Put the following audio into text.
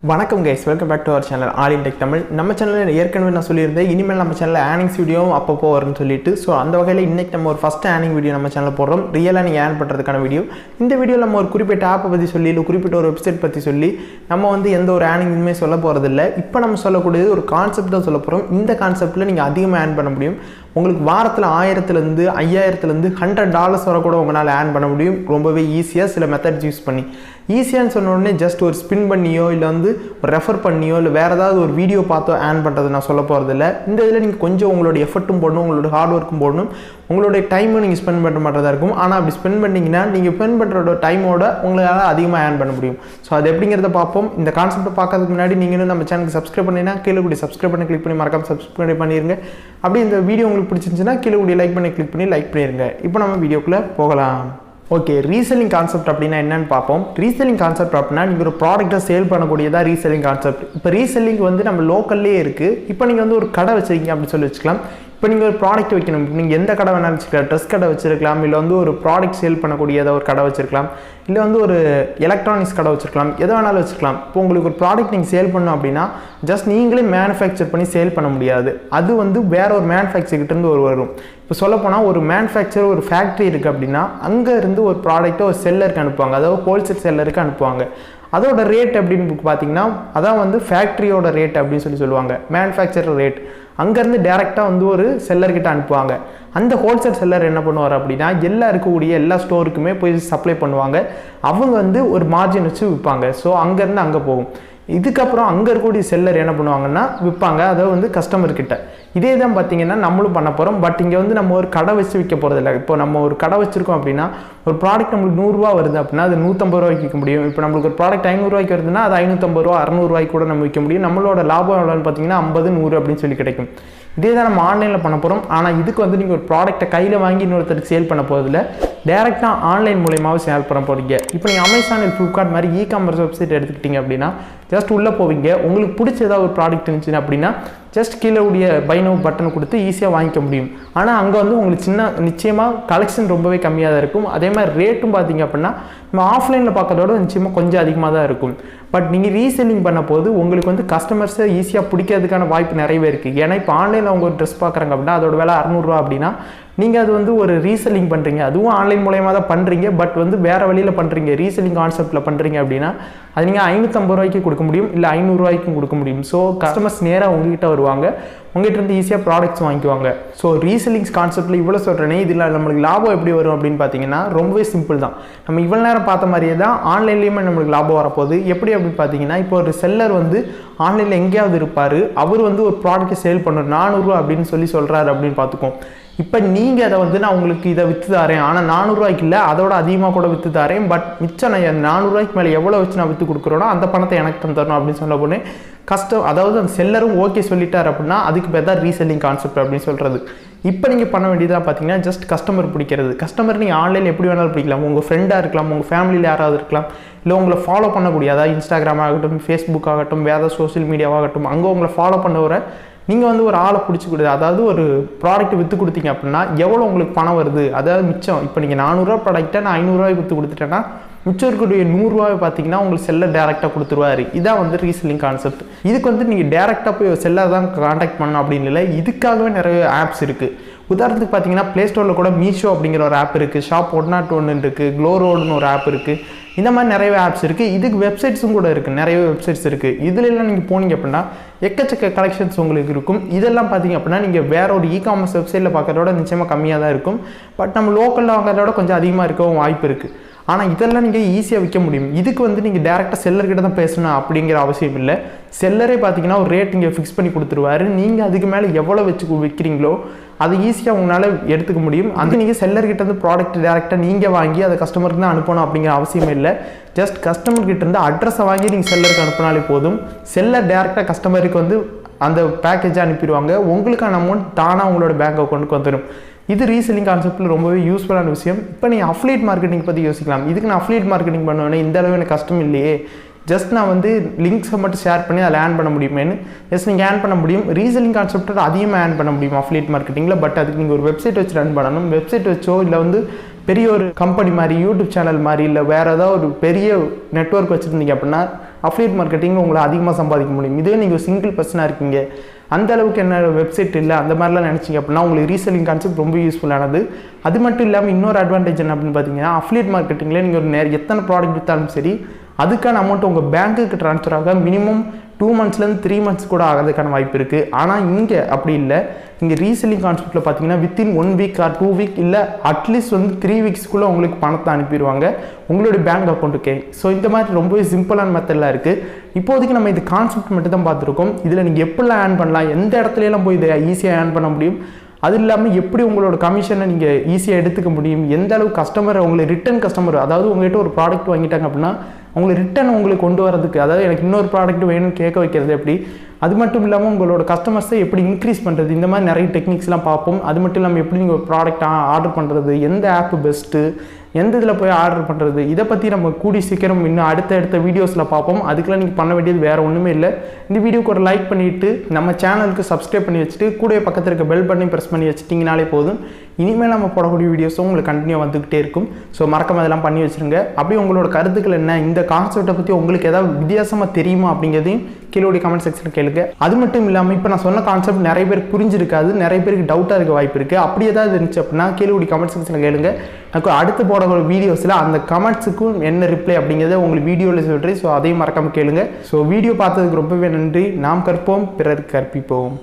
Vannakkam Guys, welcome back to our channel AIT Tech Tamil. நம்ம சேனல்ல ஏற்கனவே நான் சொல்லியிருந்தேன் இனிமேல் நம்ம சேனல்ல earnings வீடியோ அப்பப்போ வரும்னு சொல்லிட்டு சோ அந்த வகையில இன்னைக்கு நம்ம ஒரு ஃபர்ஸ்ட் earning வீடியோ நம்ம சேனல்ல போடுறோம். ரியலா நீங்க earn பண்றதுக்கான வீடியோ. இந்த வீடியோல நம்ம ஒரு குறிப்பிட்ட ஆப் பத்தி சொல்லி இல்ல குறிப்பிட்ட ஒரு வெப்சைட் பத்தி சொல்லி நம்ம வந்து எந்த ஒரு earningமே சொல்ல போறது இல்ல. இப்போ நம்ம சொல்லக்கூடியது ஒரு கான்செப்ட் தான் சொல்ல போறோம். இந்த கான்செப்ட்ல நீங்க அதிகமா earn பண்ண முடியும். உங்களுக்கு வாரத்துல 1000 ல இருந்து 5000 ல இருந்து $100 வரை கூட உங்களால earn பண்ண முடியும். ரொம்பவே ஈஸியா சில மெத்தட்ஸ் யூஸ் பண்ணி. ஈஸியான்னு சொன்ன உடனே ஜஸ்ட் ஒரு ஸ்பின் பண்ணியோ இல்ல வந்து ஒரு ரெஃபர் பண்ணியோ இல்ல வேற ஏதாவது ஒரு வீடியோ பார்த்தோ earn பண்றது நான் சொல்ல போறது இல்ல. இந்த இதுல நீங்க கொஞ்சம் உங்களோட எஃபர்ட்டும் போடணும், உங்களோட ஹார்ட் வர்க்கும் போடணும். உங்களோட டைமை நீங்க ஸ்பெண்ட் பண்ண மாட்டதா இருக்கும். ஆனா அப்படி ஸ்பெண்ட் பண்ணீங்கன்னா நீங்க ஸ்பெண்ட் பண்ற டைமோட உங்களால அதிகமா earn பண்ண முடியும். சோ அது எப்படிங்கறத பாப்போம். இந்த கான்செப்ட் பார்க்கிறதுக்கு முன்னாடி நீங்க இன்னும் நம்ம சேனலுக்கு சப்ஸ்கிரைப் பண்ணீனா கீழ கூடி சப்ஸ்கிரைப் பண்ணி கிளிக் பண்ணி மறக்காம சப்ஸ்கிரைப் பண்ணிருங்க. அப்படி இந்த வீடியோ உங்களுக்கு பிடிச்சிருந்துச்சுனா கீழ கூடி லைக் பண்ணி கிளிக் பண்ணி லைக் பண்ணிருங்க. இப்போ நம்ம வீடியோக்குள்ள போகலாம். ஓகே, ரீசெல்லிங் கான்செப்ட் அப்படினா என்னன்னு பாப்போம். ரீசெல்லிங் கான்செப்ட் அப்படினா நீங்க ஒரு ப்ராடக்ட்டை சேல் பண்ணக்கூடியதா ரீசெல்லிங் கான்செப்ட். இப்போ ரீசெல்லிங் வந்து நம்ம லோக்கல்லே இருக்கு. இப்போ நீங்க வந்து ஒரு கடை வச்சிருக்கீங்க அப்படி சொல்லி வெச்சுக்கலாம். இப்போ நீங்க ஒரு ப்ராடக்ட் வைக்கணும். நீங்க எந்த கடை வேணாலும் வச்சுக்கலாம். ட்ரெஸ் கடை வச்சிருக்கலாம், இல்ல வந்து ஒரு ப்ராடக்ட் சேல் பண்ணக்கூடியதா ஒரு கடை வச்சிருக்கலாம், இல்ல வந்து ஒரு எலக்ட்ரானிக்ஸ் கடை வச்சிருக்கலாம், எதை வேணாலும் வச்சிருக்கலாம். இப்போ உங்களுக்கு ஒரு ப்ராடக்ட் நீங்க சேல் பண்ணணும் அப்படினா ஜஸ்ட் நீங்களே மேனுஃபேக்சர் பண்ணி சேல் பண்ண முடியாது. அது வந்து வேற ஒரு மேனுஃபேக்சர் கிட்ட இருந்து வரும். இப்போ சொல்ல போனா ஒரு மேனுஃபேக்சர் ஒரு ஃபேக்டரி இருக்கு அப்படினா அங்க இருந்து ஒரு ப்ராடக்ட்டை ஒரு செல்லருக்கு அனுப்புவாங்க. அதாவது ஹோல்சேல் செல்லருக்கு அனுப்புவாங்க. அதோட ரேட் அப்படின்னு பாத்தீங்கன்னா அதான் வந்து ஃபேக்டரியோட ரேட் அப்படின்னு சொல்லுவாங்க. மேனுஃபேக்சரர் ரேட் அங்க இருந்து டைரக்டா வந்து ஒரு செல்லர் கிட்ட அனுப்புவாங்க. அந்த ஹோல்சேல் செல்லர் என்ன பண்ணுவார் அப்படின்னா எல்லா இருக்கக்கூடிய எல்லா ஸ்டோருக்குமே போய் சப்ளை பண்ணுவாங்க. அவங்க வந்து ஒரு மார்ஜின் வச்சு விற்பாங்க. ஸோ அங்க இருந்து அங்க போகும். இதுக்கப்புறம் அங்க இருக்கக்கூடிய செல்லர் என்ன பண்ணுவாங்கன்னா விற்பாங்க, அதாவது வந்து கஸ்டமர் கிட்ட. இதே தான் பார்த்தீங்கன்னா நம்மளும் பண்ண போகிறோம். பட் இங்கே வந்து நம்ம ஒரு கடை வச்சு விற்க போகிறது இல்லை. இப்போ நம்ம ஒரு கடை வச்சிருக்கோம் அப்படின்னா ஒரு ப்ராடக்ட் நம்மளுக்கு 100 ரூபா வருது அப்படின்னா அது 150 ரூபாய்க்கு விற்க முடியும். இப்போ நம்மளுக்கு ஒரு ப்ராடக்ட் 500 ரூபாய்க்கு வருதுன்னா அது 550 ரூபா 600 ரூபாய்க்கு கூட நம்ம விற்க முடியும். நம்மளோட லாபம் எவ்வளோன்னு பார்த்தீங்கன்னா 50 100 அப்படின்னு சொல்லி கிடைக்கும். இதே தான் நம்ம ஆன்லைனில் பண்ண போகிறோம். ஆனால் இதுக்கு வந்து நீங்கள் ஒரு ப்ராடக்ட்டை கையில் வாங்கி இன்னொருத்தருக்கு சேல் பண்ண போகிறதில்ல, டேரெக்டாக ஆன்லைன் மூலயமாவே சேல் பண்ண போகிறீங்க. இப்போ நீங்கள் அமேசான் ஃப்ளிப்கார்ட் மாதிரி இ-காமர்ஸ் வெப்சைட் எடுத்துக்கிட்டீங்க அப்படின்னா ஜஸ்ட் உள்ளே போவீங்க. உங்களுக்கு பிடிச்ச ஏதாவது ஒரு ப்ராடக்ட் இருந்துச்சு அப்படின்னா ஜஸ்ட் கீழே உடைய பை நவ் பட்டன் கொடுத்து ஈஸியாக வாங்கிக்க முடியும். ஆனால் அங்கே வந்து உங்களுக்கு நிச்சயமாக கலெக்ஷன் ரொம்பவே கம்மியாக தான் இருக்கும். அதே மாதிரி ரேட்டும் பார்த்தீங்க அப்படின்னா நம்ம ஆஃப்லைனில் பார்க்கறதோட நிச்சயமாக கொஞ்சம் அதிகமாக தான் இருக்கும். பட் நீங்கள் ரீசெல்லிங் பண்ண போது உங்களுக்கு வந்து கஸ்டமர்ஸை ஈஸியாக பிடிக்கிறதுக்கான வாய்ப்பு நிறையவே இருக்குது. ஏன்னா இப்போ ஆன்லைனில் அவங்க ஒரு ட்ரெஸ் பார்க்குறாங்க அப்படின்னா அதோட விலை 600 ரூபா அப்படின்னா நீங்கள் அது வந்து ஒரு ரீசெல்லிங் பண்ணுறீங்க. அதுவும் ஆன்லைன் மூலயமா தான் பண்ணுறீங்க. பட் வந்து வேறு வழியில் பண்ணுறீங்க, ரீசெல்லிங் கான்செப்ட்டில் பண்ணுறீங்க அப்படின்னா அது நீங்கள் 550 ரூபாய்க்கு கொடுக்க முடியும், இல்லை 500 ரூபாய்க்கும் கொடுக்க முடியும். ஸோ கஸ்டமர்ஸ் நேராக உங்ககிட்ட வருவாங்க, உங்ககிட்ட இருந்து ஈஸியாக ப்ராடக்ட்ஸ் வாங்கிக்குவாங்க. ஸோ ரீசெல்லிங்ஸ் கான்செப்ட்டில் இவ்வளோ சொல்கிறேனே, இதில் நம்மளுக்கு லாபம் எப்படி வரும் அப்படின்னு பார்த்தீங்கன்னா ரொம்பவே சிம்பிள் தான். நம்ம இவ்வளோ நேரம் பார்த்த மாதிரியே தான் ஆன்லைன்லேயுமே நம்மளுக்கு லாபம் வரப்போகுது. எப்படி அப்படின்னு பார்த்தீங்கன்னா இப்போ ஒரு செல்லர் வந்து ஆன்லைனில் எங்கேயாவது இருப்பார், அவர் வந்து ஒரு ப்ராடக்ட்டை சேல் பண்ணணும் 400 ரூபா அப்படின்னு சொல்கிறாரு அப்படின்னு பார்த்துக்கோம். இப்போ நீங்கள் அதை வந்து நான் உங்களுக்கு இதை விற்று தரேன், ஆனால் 400 ரூபாய்க்கு இல்லை அதோட அதிகமாக கூட விற்று தரேன், பட் மிச்சம் நான் 400 ரூபாய்க்கு மேலே எவ்வளோ வச்சு நான் விற்று கொடுக்குறோன்னா அந்த பணத்தை எனக்கு தரணும் அப்படின்னு சொல்ல போனேன். அதாவது அந்த செல்லரும் ஓகே சொல்லிட்டார் அப்படின்னா அதுக்கு பேர் தான் ரீசெல்லிங் கான்செப்ட் அப்படின்னு சொல்கிறது. இப்போ நீங்கள் பண்ண வேண்டியதாக பார்த்தீங்கன்னா ஜஸ்ட் கஸ்டமர் பிடிக்கிறது. கஸ்டமர் நீங்கள் ஆன்லைனில் எப்படி வேணாலும் பிடிக்கலாம். உங்கள் ஃப்ரெண்டாக இருக்கலாம், உங்கள் ஃபேமிலியில் யாராவது இருக்கலாம், இல்லை உங்களை ஃபாலோ பண்ணக்கூடிய அதாவது இன்ஸ்டாகிராம் ஆகட்டும், ஃபேஸ்புக் ஆகட்டும், வேறு சோஷியல் மீடியாவாகட்டும், அங்கே உங்களை ஃபாலோ பண்ண வர நீங்கள் வந்து ஒரு ஆளை பிடிச்சி கொடுது, அதாவது ஒரு ப்ராடக்ட் விற்று கொடுத்தீங்க அப்படின்னா எவ்வளோ உங்களுக்கு பணம் வருது, அதாவது மிச்சம். இப்போ நீங்கள் 400 ரூபா ப்ராடக்ட்டை நான் 500 ரூபாய்க்கு விற்று கொடுத்துட்டேன்னா மிச்சம் இருக்கக்கூடிய 100 ரூபாய் பார்த்தீங்கன்னா உங்களுக்கு செல்லர் டேரெக்டாக கொடுத்துருவாரு. இதான் வந்து ரீசெல்லிங் கான்செப்ட். இதுக்கு வந்து நீங்கள் டேரெக்டாக போய் செல்லர் தான் கான்டாக்ட் பண்ணணும் அப்படின்னு இல்லை, இதுக்காகவே நிறைய ஆப்ஸ் இருக்குது. உதாரணத்துக்கு பார்த்தீங்கன்னா ப்ளே ஸ்டோரில் கூட மீஷோ அப்படிங்கிற ஒரு ஆப் இருக்குது, ஷாப் 101 இருக்குது, க்ளோ ரோடுன்னு ஒரு ஆப் இருக்குது. இந்த மாதிரி நிறைய ஆப்ஸ் இருக்குது. இதுக்கு வெப்சைட்ஸும் கூட இருக்குது, நிறைய வெப்சைட்ஸ் இருக்குது. இதுலலாம் நீங்கள் போனீங்க அப்படின்னா எக்கச்சக்க கலெக்ஷன்ஸ் உங்களுக்கு இருக்கும். இதெல்லாம் பார்த்தீங்க அப்படின்னா நீங்கள் வேற ஒரு இ-காமர்ஸ் வெப்சைட்டில் பார்க்கறதோட நிச்சயமாக கம்மியாக தான் இருக்கும். பட் நம்ம லோக்கலில் வாங்குறதோட கொஞ்சம் அதிகமாக இருக்கவும் வாய்ப்பு இருக்குது. ஆனால் இதெல்லாம் நீங்கள் ஈஸியாக விற்க முடியும். இதுக்கு வந்து நீங்கள் டேரெக்டாக செல்லர்கிட்ட தான் பேசணும் அப்படிங்கிற அவசியம் இல்லை. செல்லரே பார்த்தீங்கன்னா ஒரு ரேட் நீங்கள் ஃபிக்ஸ் பண்ணி கொடுத்துருவாரு. நீங்கள் அதுக்கு மேலே எவ்வளோ வச்சு விற்கிறீங்களோ அது ஈஸியாக உங்களால் எடுத்துக்க முடியும். அது நீங்கள் செல்லர்கிட்ட இருந்து ப்ராடக்ட் டேரெக்டாக நீங்கள் வாங்கி அதை கஸ்டமருக்கு தான் அனுப்பணும் அப்படிங்கிற அவசியம் இல்லை. ஜஸ்ட் கஸ்டமர்கிட்ட இருந்து அட்ரஸை வாங்கி நீங்கள் செல்லருக்கு அனுப்பினாலே போதும். செல்லர் டேரெக்டாக கஸ்டமருக்கு வந்து அந்த பேக்கேஜை அனுப்பிடுவாங்க. உங்களுக்கான அமௌண்ட் தானாக உங்களோட பேங்க் அக்கௌண்ட்டுக்கு வந்துடும். இது ரீசெல்லிங் கான்செப்ட்டில் ரொம்பவே யூஸ்ஃபுல்லான விஷயம். இப்போ நீங்கள் அஃபிலியேட் மார்க்கெட்டிங் பற்றி யோசிக்கலாம். இதுக்கு நான் அஃபிலியேட் மார்க்கெட்டிங் பண்ணுவேன், இந்த அளவு எனக்கு கஷ்டம் இல்லையே, ஜஸ்ட் நான் வந்து லிங்க்ஸை மட்டும் ஷேர் பண்ணி அதில் ஏர்ன் பண்ண முடியுமேன்னு. ஜஸ்ட் நீங்கள் ஏர்ன் பண்ண முடியும். ரீசெல்லிங் கான்செப்ட்டோட அதிகமாக ஏர்ன் பண்ண முடியும் அஃபிலியேட் மார்க்கெட்டிங்கில். பட் அதுக்கு நீங்கள் ஒரு வெப்சைட் வச்சு ரன் பண்ணணும். வெப்சைட் வச்சோ இல்லை வந்து பெரிய ஒரு கம்பெனி மாதிரி யூடியூப் சேனல் மாதிரி இல்லை வேறு ஏதாவது ஒரு பெரிய நெட்வொர்க் வச்சுருந்தீங்க அப்படின்னா அஃபிலியேட் மார்க்கெட்டிங் உங்களை அதிகமாக சம்பாதிக்க முடியும். இதே நீங்கள் சிங்கிள் பர்சனாக இருக்கீங்க, அந்த அளவுக்கு என்ன வெப்சைட் இல்லை அந்த மாதிரிலாம் நினச்சிங்க அப்படின்னா உங்களுக்கு ரீசெல்லிங் கான்செப்ட் ரொம்ப யூஸ்ஃபுல்லானது. அது மட்டும் இல்லாமல் இன்னொரு அட்வான்டேஜ் என்ன அப்படின்னு பார்த்தீங்கன்னா, அஃபிலியேட் மார்க்கெட்டிங்கில் நீங்கள் ஒரு எத்தனை ப்ராடக்ட் விற்றாலும் சரி அதுக்கான அமௌண்ட் உங்கள் பேங்க்குக்கு ட்ரான்ஸ்ஃபர் ஆக மினிமம் 2 monthsலேருந்து 3 months கூட ஆகிறதுக்கான வாய்ப்பு இருக்குது. ஆனால் இங்கே அப்படி இல்லை. இங்கே ரீசெல்லிங் கான்செப்ட்டில் பார்த்தீங்கன்னா வித்தின் 1 week ஆர் 2 week இல்லை அட்லீஸ்ட் 3 weeksக்குள்ளே உங்களுக்கு பணத்தை அனுப்பிடுவாங்க உங்களுடைய பேங்க் அக்கௌண்ட்டுக்கே. ஸோ இந்த மாதிரி ரொம்பவே சிம்பிளான மெத்தட்லாம் இருக்குது. இப்போதைக்கு நம்ம இது கான்செப்ட் மட்டும் தான் பார்த்துருக்கோம். இதில் நீங்கள் எப்படிலாம் ஏர்ன் பண்ணலாம், எந்த இடத்துலலாம் போய் இதை ஈஸியாக ஏர்ன் பண்ண முடியும், அது இல்லாமல் எப்படி உங்களோட கமிஷனை நீங்கள் ஈஸியாக எடுத்துக்க முடியும், எந்த அளவுக்கு கஸ்டமர் உங்களுக்கு ரிட்டன் கஸ்டமர், அதாவது உங்கள்கிட்ட ஒரு ப்ராடக்ட் வாங்கிட்டாங்க அப்படின்னா உங்களுக்கு ரிட்டன் உங்களுக்கு கொண்டு வரதுக்கு, அதாவது எனக்கு இன்னொரு ப்ராடக்ட் வேணும்னு கேட்க வைக்கிறது எப்படி, அது மட்டும் இல்லாமல் உங்களோட கஸ்டமர்ஸை எப்படி இன்க்ரீஸ் பண்ணுறது, இந்த மாதிரி நிறைய டெக்னிக்ஸ்லாம் பார்ப்போம். அது மட்டும் இல்லாமல் எப்படி நீங்கள் ப்ராடக்ட் ஆர்டர் பண்ணுறது, எந்த ஆப் பெஸ்ட்டு, எந்த இதில் போய் ஆர்டர் பண்ணுறது, இதை பற்றி நம்ம கூடி சீக்கிரம் இன்னும் அடுத்த வீடியோஸில் பார்ப்போம். அதுக்கெல்லாம் நீங்கள் பண்ண வேண்டியது வேறு ஒன்றுமே இல்லை. இந்த வீடியோக்கு ஒரு லைக் பண்ணிவிட்டு நம்ம சேனலுக்கு சப்ஸ்கிரைப் பண்ணி வச்சுட்டு கூட பக்கத்தில் இருக்க பெல் பட்டனை ப்ரெஸ் பண்ணி வச்சுட்டிங்கனாலே போதும். இனிமேல் நம்ம போடக்கூடிய வீடியோஸும் உங்களுக்கு கண்டினியூ வந்துக்கிட்டே இருக்கும். ஸோ மறக்காம அதெல்லாம் பண்ணி வச்சுருங்க. அப்படியே உங்களோட கருத்துக்கள் என்ன, இந்த கான்செப்டை பற்றி உங்களுக்கு ஏதாவது வித்தியாசமாக தெரியுமா அப்படிங்கிறதையும் கீழே கமெண்ட் செக்ஷனில் கேளுங்க. அது மட்டும் இல்லாமல் இப்போ நான் சொன்ன கான்செப்ட் நிறைய பேருக்கு புரிஞ்சிருக்காது, நிறைய பேருக்கு டவுட்டாக இருக்க வாய்ப்பு இருக்குது. அப்படி ஏதாவது இருந்துச்சு அப்படின்னா கீழே கமெண்ட் செக்ஷனில் கேளுங்க. எனக்கு அடுத்து போடக்கூடிய வீடியோஸில் அந்த கமெண்ட்ஸுக்கும் என்ன ரிப்ளை அப்படிங்கிறத உங்களுக்கு வீடியோவில் சொல்கிறேன். ஸோ அதையும் மறக்காமல் கேளுங்க. ஸோ வீடியோ பார்த்ததுக்கு ரொம்பவே நன்றி. நாம் கற்போம், பிறர் கற்பிப்போம்.